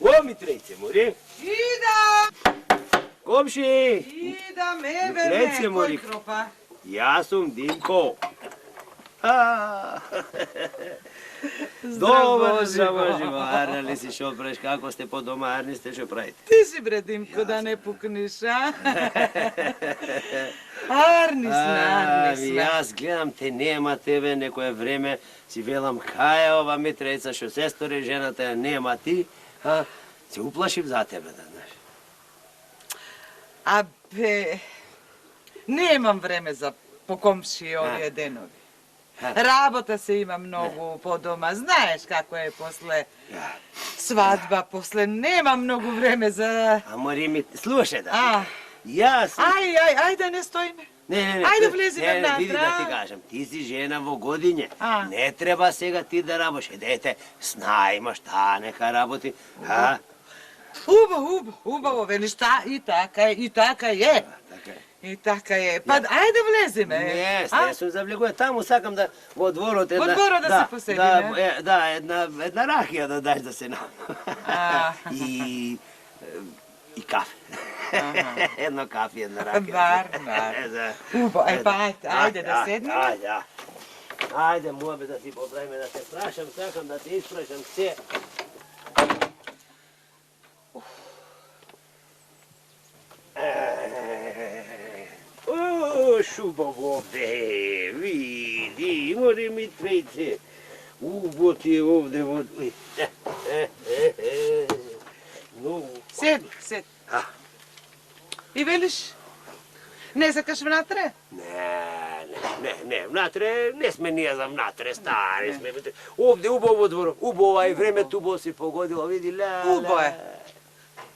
О, Митрейце, мори. Идам! Комши! Идам, Митрейце, кој мори. кропа? Јас сум Димко. Здраво, Живо, ли си шо правиш, како сте по дома, арни сте, шо правите? Ти си бре, Димко, да не пукниш, а? Арни сме. Јас гледам те, нема тебе, некое време си велам, кај е ова Митрејца, шо се стори жената, ја нема ти, се уплашив за тебе, да знаеш. Абе, немам време за покомши овие денови. Работа се има многу по дома. Знаеш како е после свадба, после нема многу време за... Мори ми, слушај да. Јас... Ај, да не стоиме. Не. Ајде влезиме внатре. Види да ти кажам, ти си жена во годиње. Не треба сега ти да работиш. Дете, сна имаш, нека работи. Убаво, велиш, и така е. И така е. Па, ајде влеземе. Не сум завлегува. Таму сакам да во дворот една... Во дворот да се поседиме. Да, една рахија да даш да се нам. И кафе. Едно кафе, една ракија. Бар. Ајде да седнеме. Ајде, муабе да си поправиме, да те прашам, сакам да те испрашам се. Шубаво овде, види, мори Митрейце. Убо ти е овде, Сед. И велиш, не сакаш внатре? Не, внатре, не сме ние за внатре, стари сме. Овде убаво двор, убаво и времето убаво си погодило, види, Убаво е.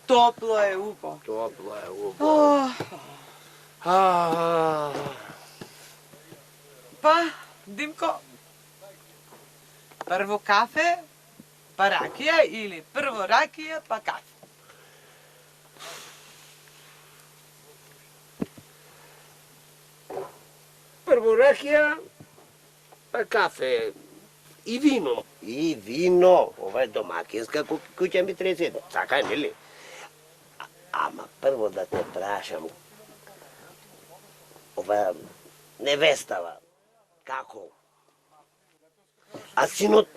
Топло е, убаво. Па, Димко, прво кафе, па ракија или прво ракија, па кафе? Прво ракија, па кафе и вино. И вино, ова е домакинска куќа Митрейце, така е, нели? Ама прво да те прашам, ова невестава, како? А синот,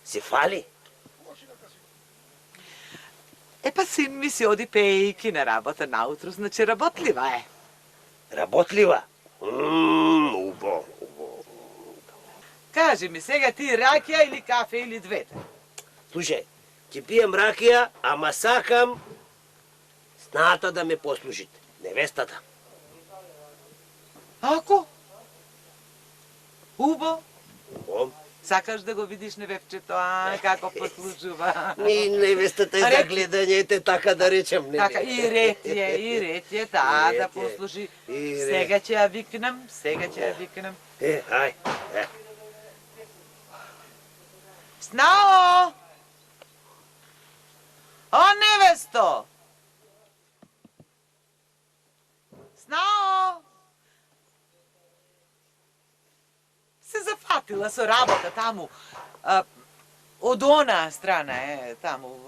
се фали? Па син ми си оди пејки на работа наутро, значи работлива е. Работлива? Убаво. Кажи ми сега ти ракија или кафе или двете? Слушај, ќе пијам ракија, ама сакам сната да ме послушите, невестата. Ако? Убо? Убо. Сакаш да го видиш невевчето, како послужува. Невестата е за гледање, така да речем. Така, и ред е, да послужи. Сега ќе ја викнам, Ај. Снао! О, невесто! Снао! Се зафатила со работа таму. Од она страна е таму,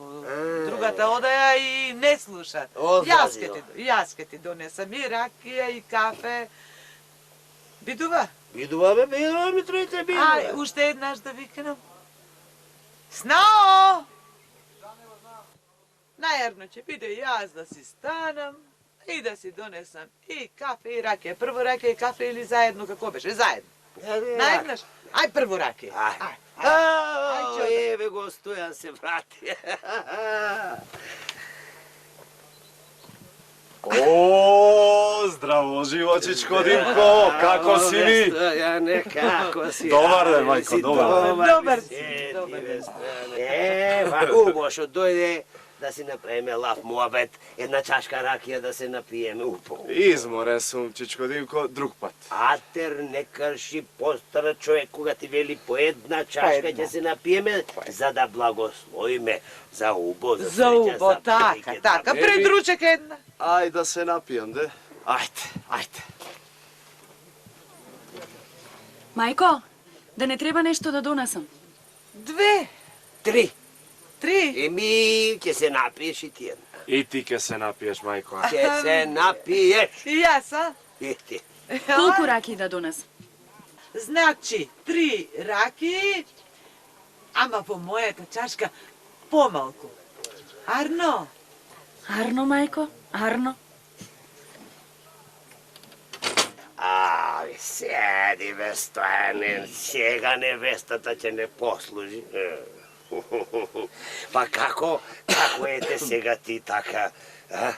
другата одаја и не слушат. Јас ке ти донесам и ракија и кафе. Бидува? Бидува, Митрейце, бидува. Ај, уште еднаш да викнам. Снао! Најерно ќе биде јас да си станам и да си донесам и кафе и ракија. Прво ракија и кафе или заедно, како беше? Заедно. Најднаш? Ај прво ракија. Еве го Стојан се врати. О, здраво, живочичко Димко, како си ми? Стојане, како си? Добар ден, мајко, добар ден. Добар си. Убаво што дојде да си направиме лав муабет, една чашка ракија да се напиеме убаво. Изморен сум, чичко Димко, друг пат. Атер не крши постар човек кога ти вели по една чашка ќе се напиеме, за да благословиме за убо, за убо, така, пред ручек една. Ајде да се напијам, де. Ајде. Мајко, да не треба нешто да донесам? 2. 3. 3. Еми, ќе се напиеш и ти една. И ти ќе се напиеш, мајко. Ќе се напиеш. И јас, а? И ти. Колку раки да донесам? Значи, 3 раки, ама во мојата чашка помалку. Арно? Арно, мајко, арно. Седи бе, Стојане, сега невестата ќе не послужи. Па како ете сега ти така, а?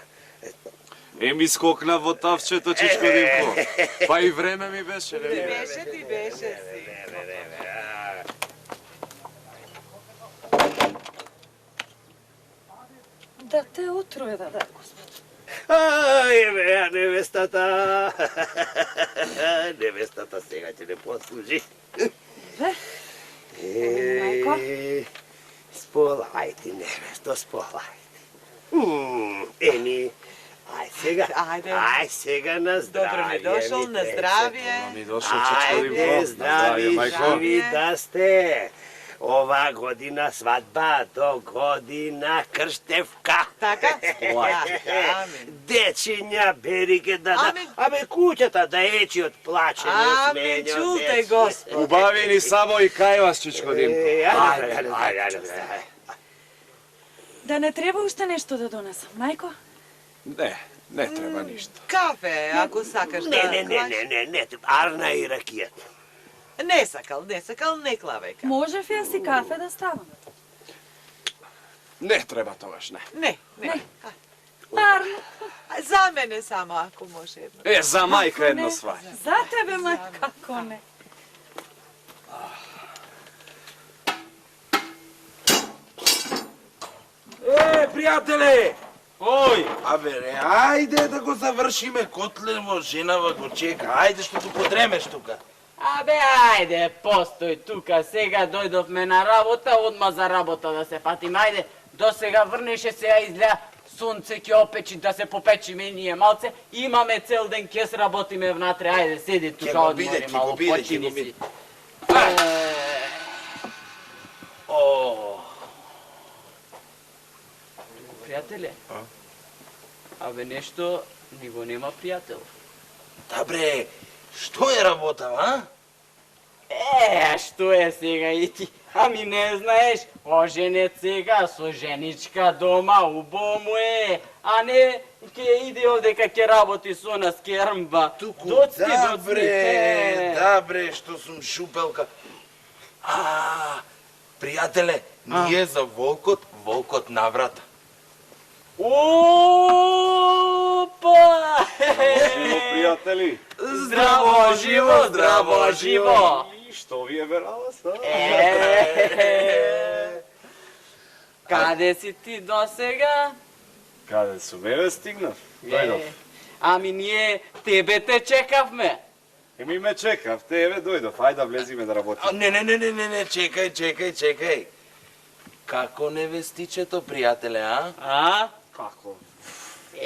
Еми скокна во тавчето, чичко Димко. Па и време ми беше, не ми? Ти беше си. Да те отруе, да, Господ. Ај, бе, невестата. Невестата сега ќе не послужи. Бе, мајко. Сполајте, невесто, сполајте. Еми, ај сега, Ајде. ај сега на здравје. Добро ми дошол, на здравје. Ми дошол, чичко Димко. Ајде, здрави, мајко. живи да сте. Ова година свадба, до година крштевка. Така? Дечиња берике да Амин. Абе куќата да ечи од плачење. Амин, чуте, Господ. Убави ни само и кај вас, чичко Димко. Ајде. Да не треба уште нешто да донесам, мајко? Не треба ништо. Кафе, ако сакаш да... Не, Арна и ракијата. Не сакал, не клавај. Можев јас и кафе да ставам. Не треба тогаш, не. Не. Арно. За мене само, ако може едно. За мајка едно свај. За тебе, мајко, како не. Пријателе! Ој, ајде да го завршиме, Котлево, женава го чека. Ајде што ту подремеш тука. Абе, ајде, постој тука, сега дојдовме на работа, одма за работа да се фатиме, ајде, до сега врнеше сега изгледа, сонце ќе опечи, да се попечиме и ние малце, имаме цел ден, ќе сработиме внатре, ајде, седи тука, одмори малку, почини си. Пријателе, абе, нешто ни го нема пријател. Добре, што е работа, а? Што е сега и ти? Ами не знаеш, оженет сега со женичка дома, убаво му е, а не ќе иде овдека ќе работи со нас, ќе рмба. Туку, Доцни. добре, што сум шупелка. Пријателе, ние за волкот наврата. Опа! Живо, пријатели. Здраво живо, здраво живо! И што ви е верава са? Каде си ти до сега? Каде сум, еве стигнав. Дојдов. Ами ние тебе те чекавме. Еми ме чекавте, еве дојдов. Ајде да влезиме да работиме. Не, чекај. Како невестичето, пријателе, а? А? Како? Па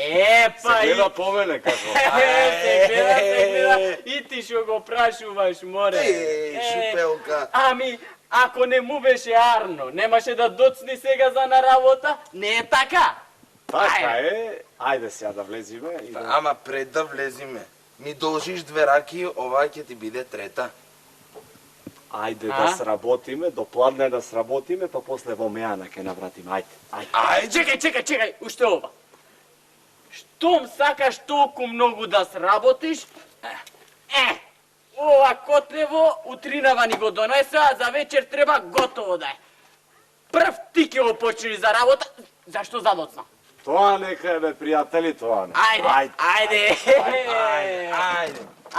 Се и... гледа по мене како. Се гледа. И ти што го прашуваш, море. Шупелка. Ами, ако не му беше Арно, немаше да доцни сега за на работа? Не е така? Така е. Ајде сега да влезиме. И да... Ама пред да влезиме, ми должиш 2 раки, ова ќе ти биде трета. Ајде да сработиме, до пладне да сработиме, па после во мејана ќе навратиме. Ајде. Чекај, уште ова. Штом сакаш толку многу да сработиш, ова Котлево утринава ни го донесе, а за вечер треба готово да е. Прв ти ќе го почнеш за работа, зашто задоцна? Тоа нека е, бе, пријатели, тоа не.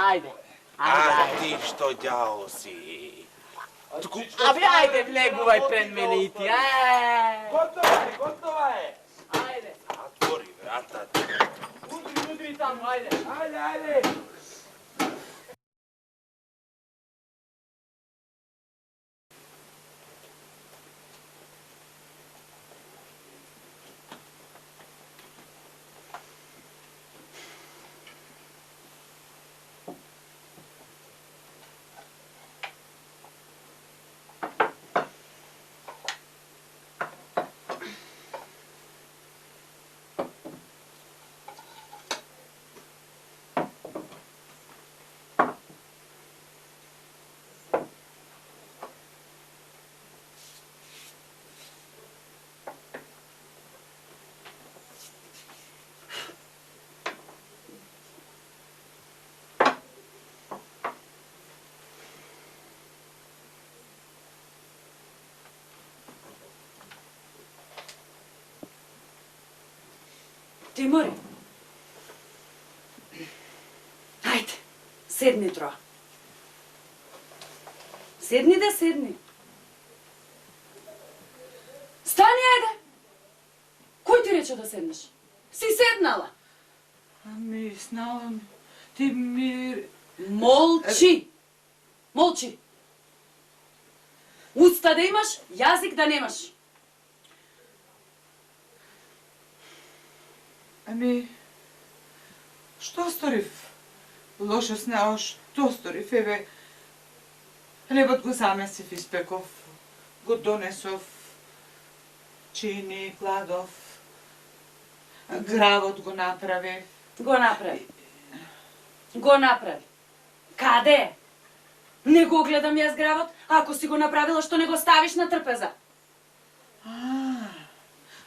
Ајде. Ти што ѓао си. Абе, ајде, влегувај пред мене и ти, Готова е. Ајде. Отвори врата. Удри таму, ајде. Ајде. Тимуре. Ајде, седни троа. Седни да седни. Стани, ајде. Кој ти рече да седнеш? Си седнала. Ами, знам, ти ми... Молчи. Молчи. Уста да имаш, јазик да немаш. Ами, што сторив? Лошо знаеш, што сторив? Еве, хлебот го замесив, испеков, го донесов, чини, кладов, гравот го направив. Го направи. Го направи. Каде е? Не го гледам јас гравот, а ако си го направила, што не го ставиш на трпеза?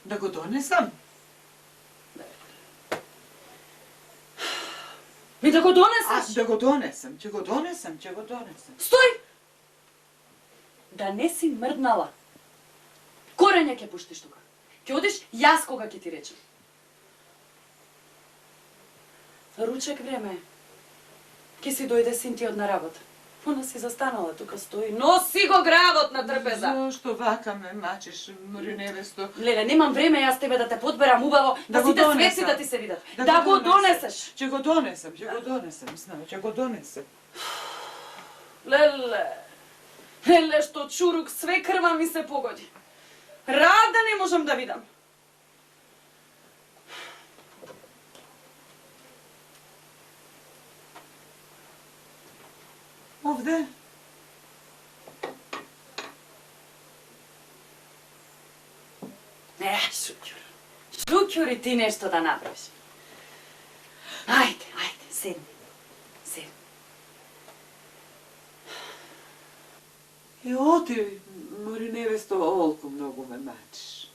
Да го донесам? Ми да го донесеш? Да го донесам, ќе го донесам. Стој! Да не си мрднала. Корење ќе пуштиш тука. Ќе одиш јас кога ќе ти речем. Ручек време е. Ке си дојде син ти од на работа. Она си застанала тука стои. Носи го гравот на трпеза. Зошто вака ме мачиш, мори невесто? Леле, немам време јас тебе да те подберам убаво, да сите свеци да ти се видат. Да го донесеш. Ќе го донесам, знам, ќе го донесам. Леле, што чурук, све крва ми се погоди. Рад да не можам да видам. Овде? Шуќур. Шуќур и ти нешто да направиш. Ајде, седни. И оти, мори невесто, олку многу ме мачиш.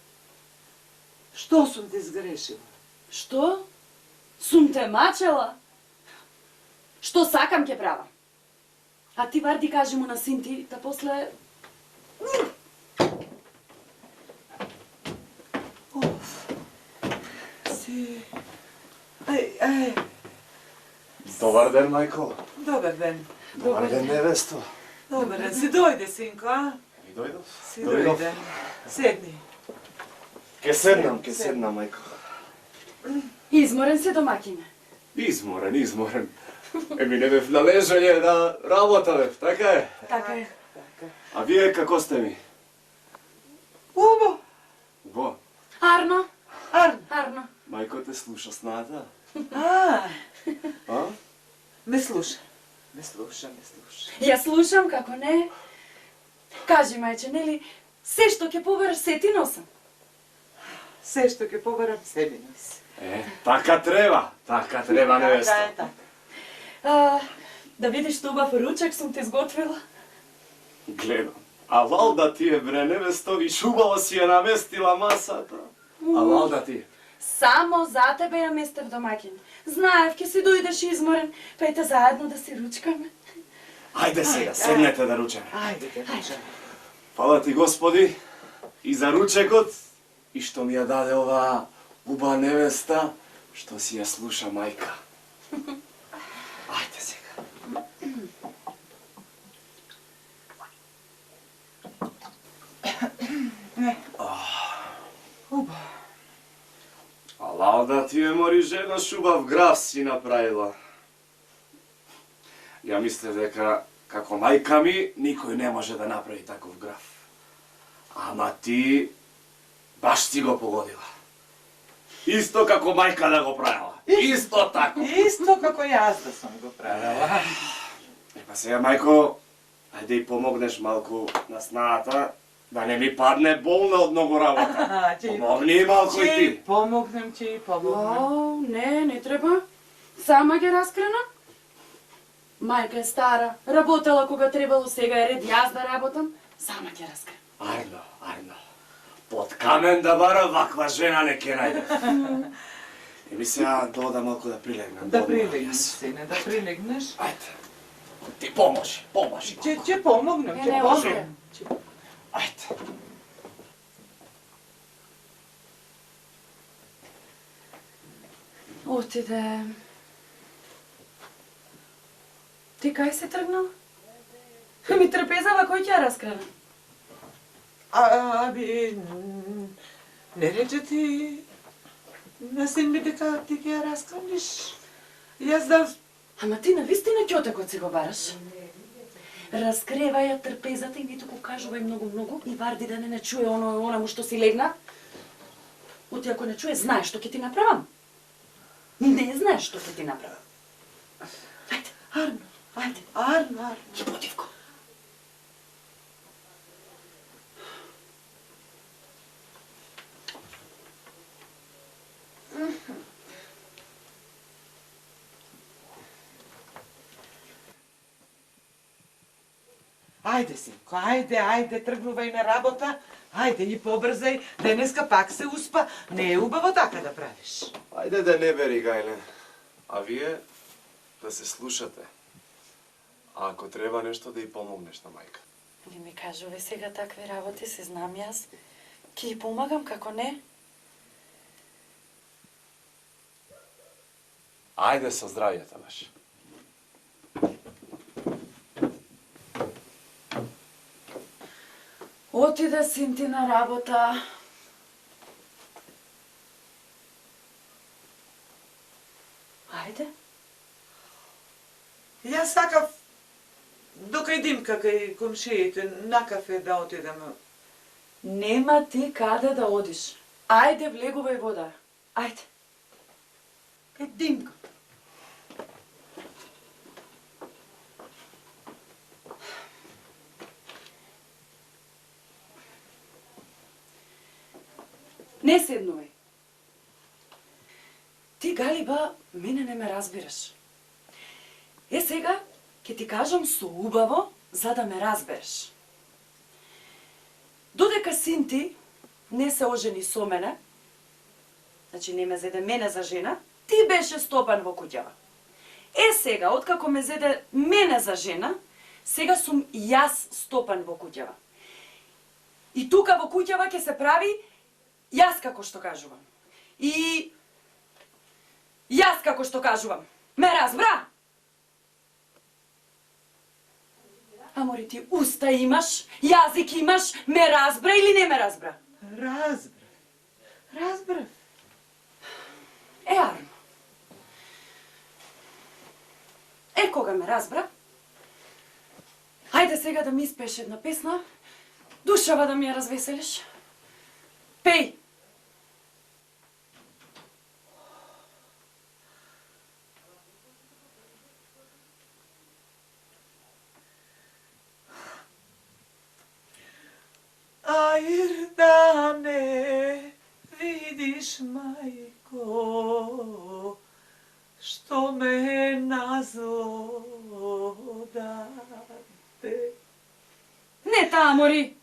Што сум ти сгрешила? Што? Сум те мачела? Што сакам ќе правам? А ти варди кажи му на син ти, да после... Добар ден, мајко. Добар ден. Добар ден, невесто. Добар ден. Си дојде, синко, а? И дојдов. Си дојде. Седни. Ке седнам, мајко. Изморен се, домакине. Изморен. Еми не бев на лежање, да работавев, така е? Така е. А вие како сте ми? Убо. Убо. Арно. Арно. Мајко те слуша сната? А? Me sluša. Me sluša. Ја слушам, како не. Кажи, мајче, нели, се што ќе побераш, се ти носам. Се што ќе поберам, се ми носи. Така треба, невесто. Така. Да видиш што убав ручек сум те сготвила. Гледам. А валда ти е, бре, невесто, виш убаво си ја наместила масата. А валда ти? Само за тебе ја местев, домакин. Знаев, ќе си дојдеш изморен, пејте заедно да си ручкаме. Ајде сега, седнете да ручаме. Ајде да ручаме. Фала ти, Господи, и за ручекот, и што ми ја даде оваа убава невеста, што си ја слуша мајка. Ајде сега. Убаво. А лалда ти е, мори жена, шубав граф си направила. Ја мислев дека, како мајка ми, никој не може да направи таков граф. Ама ти, баш ти го погодила. Исто како мајка да го правила. Исто тако. Исто како јас да сум го правила. Па сега, мајко, ајде и помогнеш малку на снаата, да не ми падне болна од многу работа. Помогни малку и ти. Помогнем ти, помогнем. Не треба. Сама ќе раскрена. Мајка е стара, работела кога требало, сега е ред јас да работам. Сама ќе раскрена. Арно. Под камен да бара, ваква жена не ке најде. Еми сега дода малку да прилегнам. Да прилегнеш, сине, да прилегнеш. Ајде. Ти помоши. Ќе помогнем, ќе помогнем. Ајде. Отиде. Ти кај си тргнал? Ми трпезава, кој ќе ја раскрена? Аби, не рече ти на син ми дека ти ќе ја раскрниш? Јас да... Ама ти навистина ќотекот си го бараш. Раскревај ја трпезата и ви туку кажувај многу и варди да не чуе онаму што си легна. Оти ако не чуе, знаеш што ќе ти направам. Не знаеш што ќе ти направам. Ајде, Арно, ајде. Арно. Ботив го. Ајде, синко, ајде, тргнувај на работа. Ајде, и побрзај, денеска пак се успа. Не е убаво така да правиш. Ајде да не бери, Гајле. А вие да се слушате. А ако треба нешто да и помогнеш на мајка. Не ми кажувай сега такви работи, се знам јас. Ке ја помагам, како не? Ајде со здравјето наше. Отида син ти на работа. Ајде. Јас сакав докај Димка кај комшиите на кафе да отидеме. Нема ти каде да одиш. Ајде, влегувај вода. Ајде. Кај Димка. Не седнувај. Ти, Галиба, мене не ме разбираш. Е, сега ќе ти кажам со убаво, за да ме разбереш. Додека син ти не се ожени со мене, значи не ме зеде мене за жена, ти беше стопан во куќава. Е, сега, откако ме зеде мене за жена, сега сум јас стопан во куќава. И тука во куќава ќе се прави јас како што кажувам. И јас како што кажувам. Ме разбра? Амори, ти уста имаш, јазик имаш, ме разбра или не ме разбра? Разбрав. Е, Арно. Е, кога ме разбра? Хајде сега да ми испееш една песна, душава да ми ја развеселиш. Пеј! Ајр да не видиш, мајко, што ме назло даде. Не таа, Амори!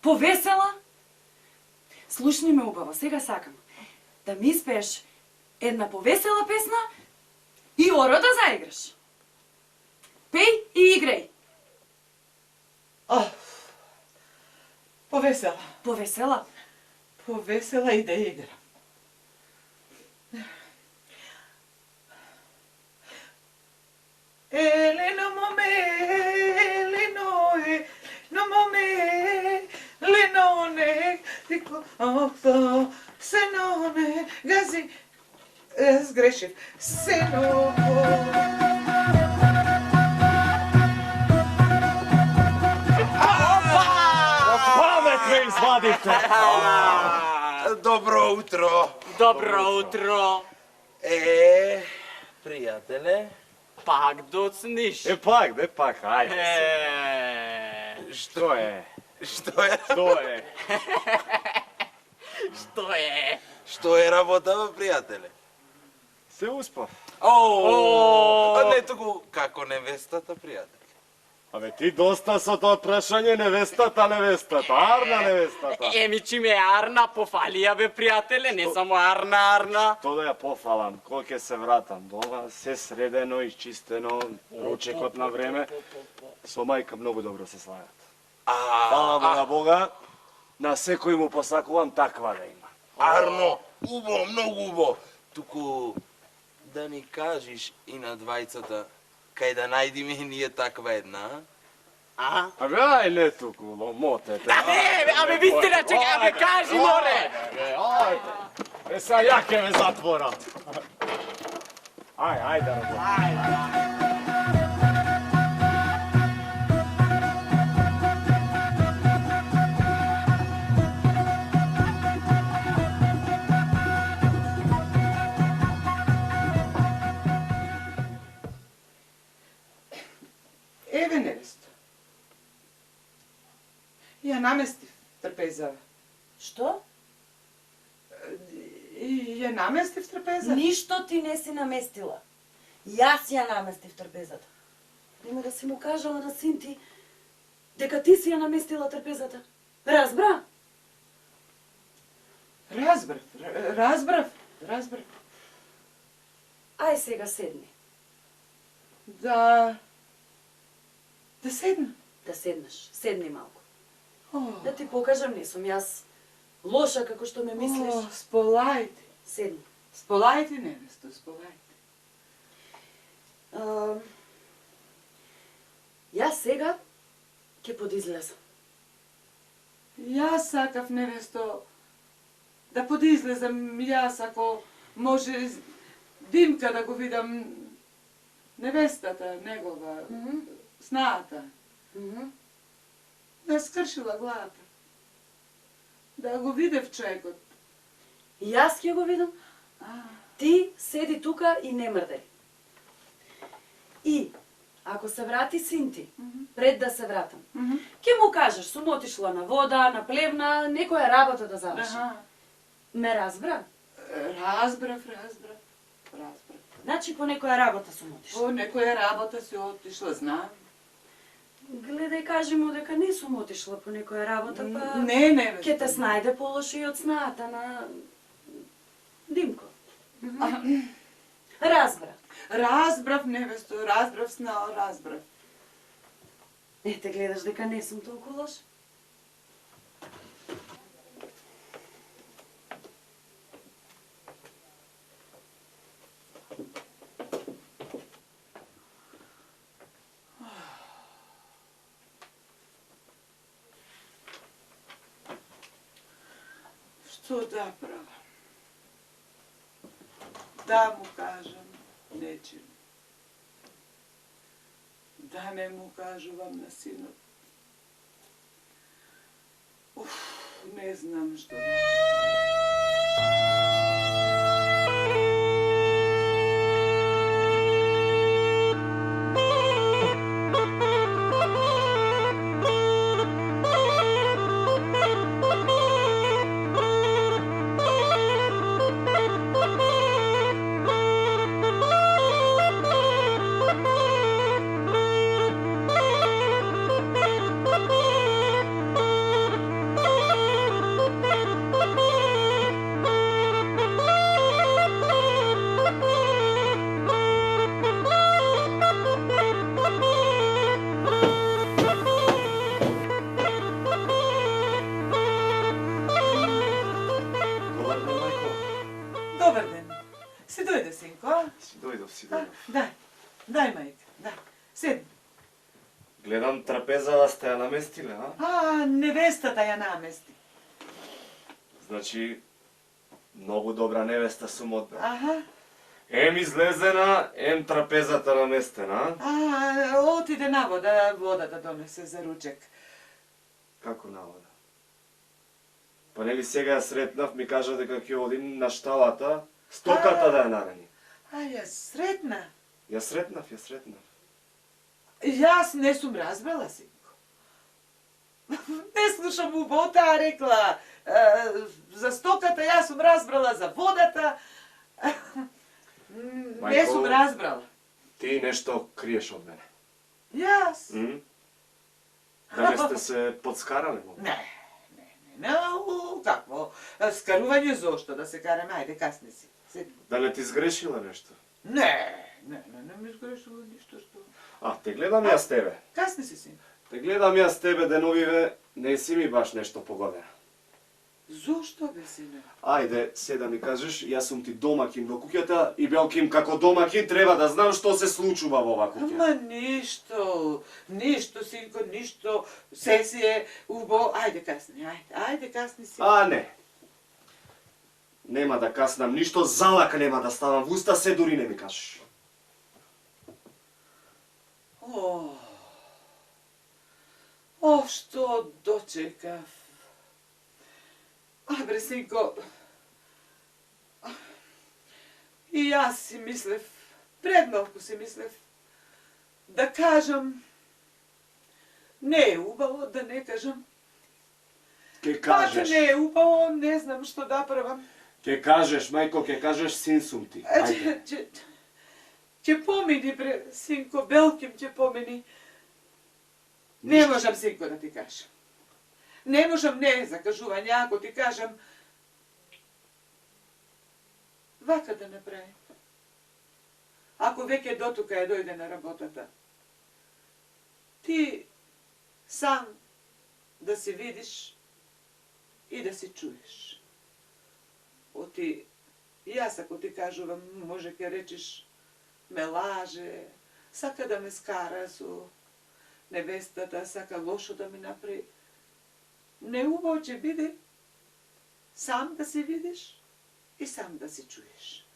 Повесела? Слушни ме убаво, сега сакам да ми испееш една повесела песна и оро да заиграш. Пеј и играј. Повесела. Повесела? Повесела и да играм. Елено моме, леное, но моме, леноне, тико, охто, сеноне, гази, сгрешив, сеноне. Извадите! Добро утро! Добро утро! Пријателе. Пак доцниш? Пак, ајде. Што е? Што е? Што е работава, пријателе? Се успав. Не туку како невестата, пријателе. Абе ти доста со тоа прашање невестата, арна невестата. Еми чиме Арна пофалија бе, пријателе, не само Арна. Тоа да ја пофалам, кога ќе се вратам дома, се средено, изчистено, ручекот на време. Со мајка многу добро се слагат. Фала му на Бога, на секој му посакувам таква да има. Арно, убаво, многу убаво. туку да ни кажеш и на двајцата кај да најдиме ние таква една, а? Абе, ајде туку, мотете. Абе, вистина, чекай, абе, кажи, море! Ајде, сега ја ке ме затвора. Ајде, работа. Еве невесто. Ја наместив трпезава. Што? Ја наместив трпезава. Ништо ти не си наместила. Јас ја наместив трпезата. Нема да си му кажала на син ти дека ти си ја наместила трпезата. Разбра? Разбрав. Ај сега седни. Да седна. Да седнеш. Седни малку. О, Да ти покажам, не сум јас лоша како што ме мислиш. Сполајте. Седни. Сполајте, невесто, сполајте. Јас сега ќе подизлезам. Јас сакав, невесто, да подизлезам јас, ако може Димка да го видам невестата негова, снаата. Да скршила главата. Да го видев човекот. Јас ќе го видам. Ти седи тука и не мрдај. И, ако се врати син ти, пред да се вратам, ќе му кажеш, сум отишла на вода, на плевна, некоја работа да заврши. Ме разбра? Разбрав. Значи по некоја работа сум отишла. По некоја работа си отишла, знам. Гледај, кажи му дека не сум отишла по некоја работа, па... Не, невесто. Ќе те снајде полоши и од снаата на... Димко. Разбра. Разбрав, невесто, разбрав снao, разбрав. Ете, гледаш дека не сум толку лош. Што да правам? Да му кажам нечем. Да не му кажувам на синот. Не знам што да. Добар ден. Си дојде, синко? Си дојдов. Дај, мајка, дај. Седни. Гледам трапезава сте ја наместиле, а? Невестата ја намести. Значи, многу добра невеста сум одбрал. Аха. Ем излезена, ем трапезата наместена, а? Отиде на вода, водата донесе за ручек. Како на вода? Па нели сега ја сретнав, ми кажа дека ќе одим на шталата, стоката да ја нарани. Ја сретна. Ја сретнав. Јас не сум разбрала, синко. Не слушам убота, рекла за стоката, јас сум разбрала за водата. Не сум разбрала. Ти нешто криеш од мене. Јас? Дали сте се подскарале? Не, какво? Скарување зошто да се караме, ајде, касни си. Дали ти сгрешила нешто? Не ми сгрешила ништо што. Те гледам јас тебе. Касни си, син. Те гледам јас тебе деновиве, не си ми баш нешто погодена. Зошто бе, сине? Ајде, се да ми кажеш, јас сум ти домакин во куќата и белким како домакин треба да знам што се случува во оваа куќа. Ама ништо, синко, ништо. Се си е убаво. Ајде касни, ајде касни си. А, не. Нема да каснам ништо, залак нема да ставам в уста, се дури не ми кажеш. Што дочекав. Бре, синко, и јас си мислев, пред малку си мислев, да кажам, не е убаво, да не кажам. Ке Пак кажеш. не е убаво, не знам што да правам. Ке кажеш, мајко, ке кажеш, син сум ти. Ајде. Ќе помини, бре, синко, белким ќе помини. Не можам, синко, да ти кажам. Не можам, не е закажување, ако ти кажам, вака да направим. Ако веќе дотука ја дојде на работата, ти сам да се видиш и да се чуеш. Оти, јас ако ти кажувам, може ке речеш, ме лаже, сака да ме скара со невестата, сака лошо да ми направи. Неубаво ќе биде сам да се видиш и сам да се чуеш.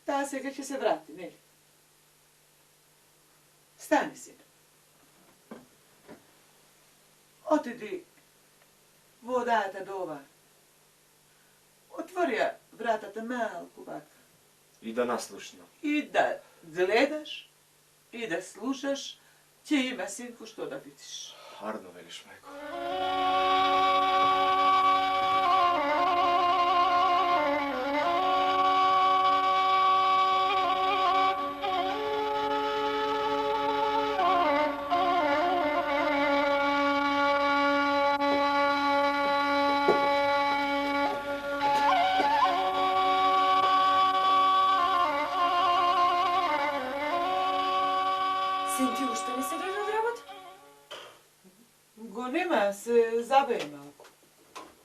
Таа сега ќе се врати, нели? Стани си. Отиди во одајата до ова. Отвори ја вратата малку вака. И да наслушнам. И да гледаш, и да слушаш, ќе има, синко, што да видиш. Арно велиш, мајко. Син, ти уште не се дојде од работа? Го нема, се забее малку.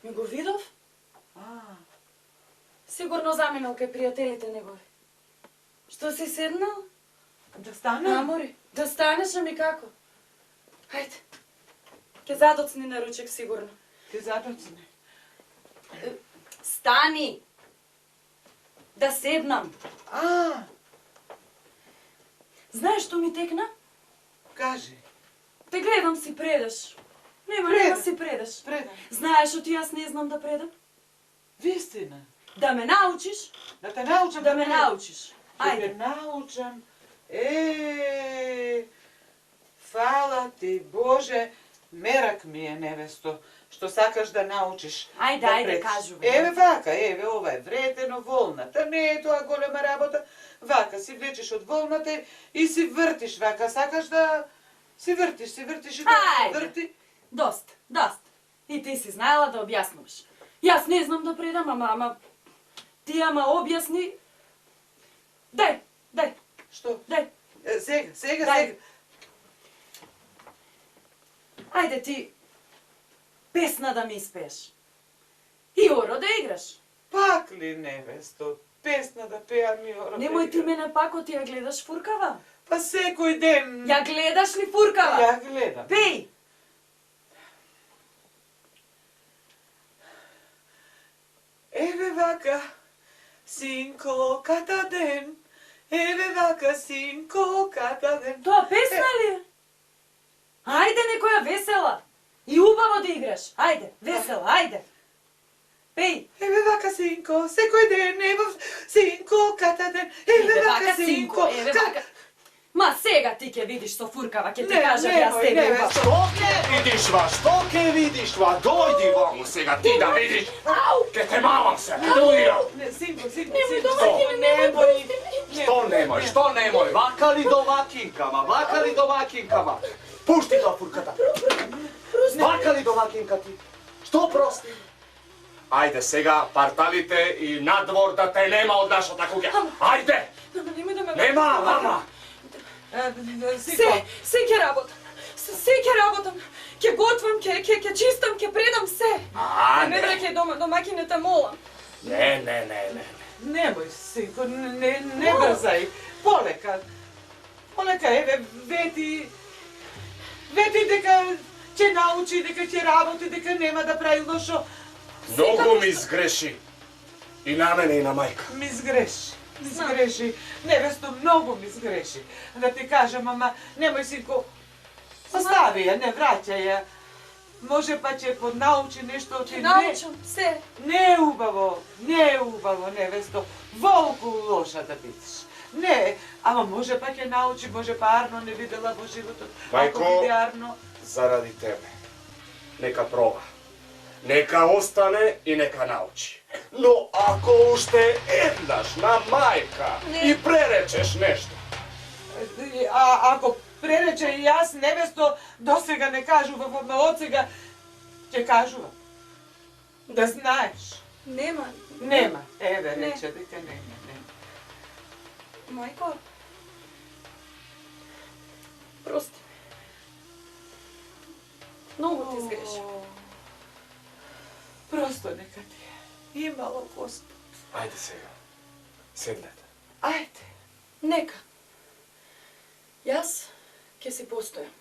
Ми го видов? А, Сигурно заминал кај пријателите негови. Што си седнал? да стане? Намори. Да станеш, ами како? Хајде. Ке задоцни на ручек сигурно. Ти задоцне. Стани! Да седнам. А, Знаеш што ми текна? кажи. Те гледам си предаш. Нема Предам. си предаш. Предан. Знаеш оти јас не знам да предам? Вистина. Да ме научиш, Да те научам да ме предам. научиш. Да те Ајде. научам. Фала ти, Боже, мерак ми е, невесто, што сакаш да научиш. Ајде, да ајде, предиш. кажувај. Еве вака, еве ова е вредено волната, не е тоа голема работа. Вака си влечеш од волната и си вртиш вака, сакаш да си вртиш и да Ајде. врти. Доста. И ти си знаела да објаснуваш. Јас не знам да предам, ама ти објасни. Дај. Што? Дај. Сега. Дај. Ајде ти песна да ми испееш. И оро да играш. Пак ли, невесто, песна да пеам и оро. Немој ти мене пако ти ја гледаш фуркава. Па секој ден. Ја гледаш ли фуркава? Ја гледам. Пеј. Еве вака, синко, ката ден. Еве вака, синко, ката ден. Тоа песна ли е? Ајде некоја весела. И убаво да играш. Ајде, весела, ајде. Пеј. Еве вака, синко, секој ден. Еве синко, ката ден. Еве вака, синко, еве вака. Ма сега ти ќе видиш со фуркава, ќе ти кажам јас немој, тебе невесто. убаво. Што ке видиш, ва? Што ке видиш, ва? Дојди ваму сега ти да видиш. Ке те мамам се. Дојди. Не, синко, Немој синко. домаќине, немој. Што немој? Вака ли домакинкама? Пушти тоа фурката. Вака ли домакинка ти? Што прости? Ајде сега, парталите и надвор да те нема од нашата куќа. Ајде! Немој да ме... Нема, мама! Синко, Се ќе работам. Се ќе работам, ќе готвам, ќе чистам, ќе предам се. Не бреке домакината молам. Не. Немој, синко, не брзај. Полека. Полека, еве, вети дека ќе научи, дека ќе работи, дека нема да прави лошо. Многу ми сгреши. И на мене и на мајка. Ми сгреши. Невесто, многу ми сгреши. Да ти кажам, ама, немој, синко, остави ја, не враќај ја. Може па ќе поднаучи нешто, Ќе научам се. Не е убаво, невесто. Волку лоша да бидеш. Не, ама може па ќе научи, може па Арно не видела во животот. Мајко, Ако виде Арно, заради тебе. Нека проба. Нека остане и нека научи. Но ако уште еднаш на мајка и преречеш нешто, а ако пререче и јас, невесто, досега не кажував, ама од сега ќе кажувам. Да знаеш. Нема. Еве, Не. рече дека нема. Мајко. Прости. Многу ти сгрешив. Просто нека ти е. Имало Господ. ајде сега. Седнете. Ајде. Нека. Јас ќе си постојам.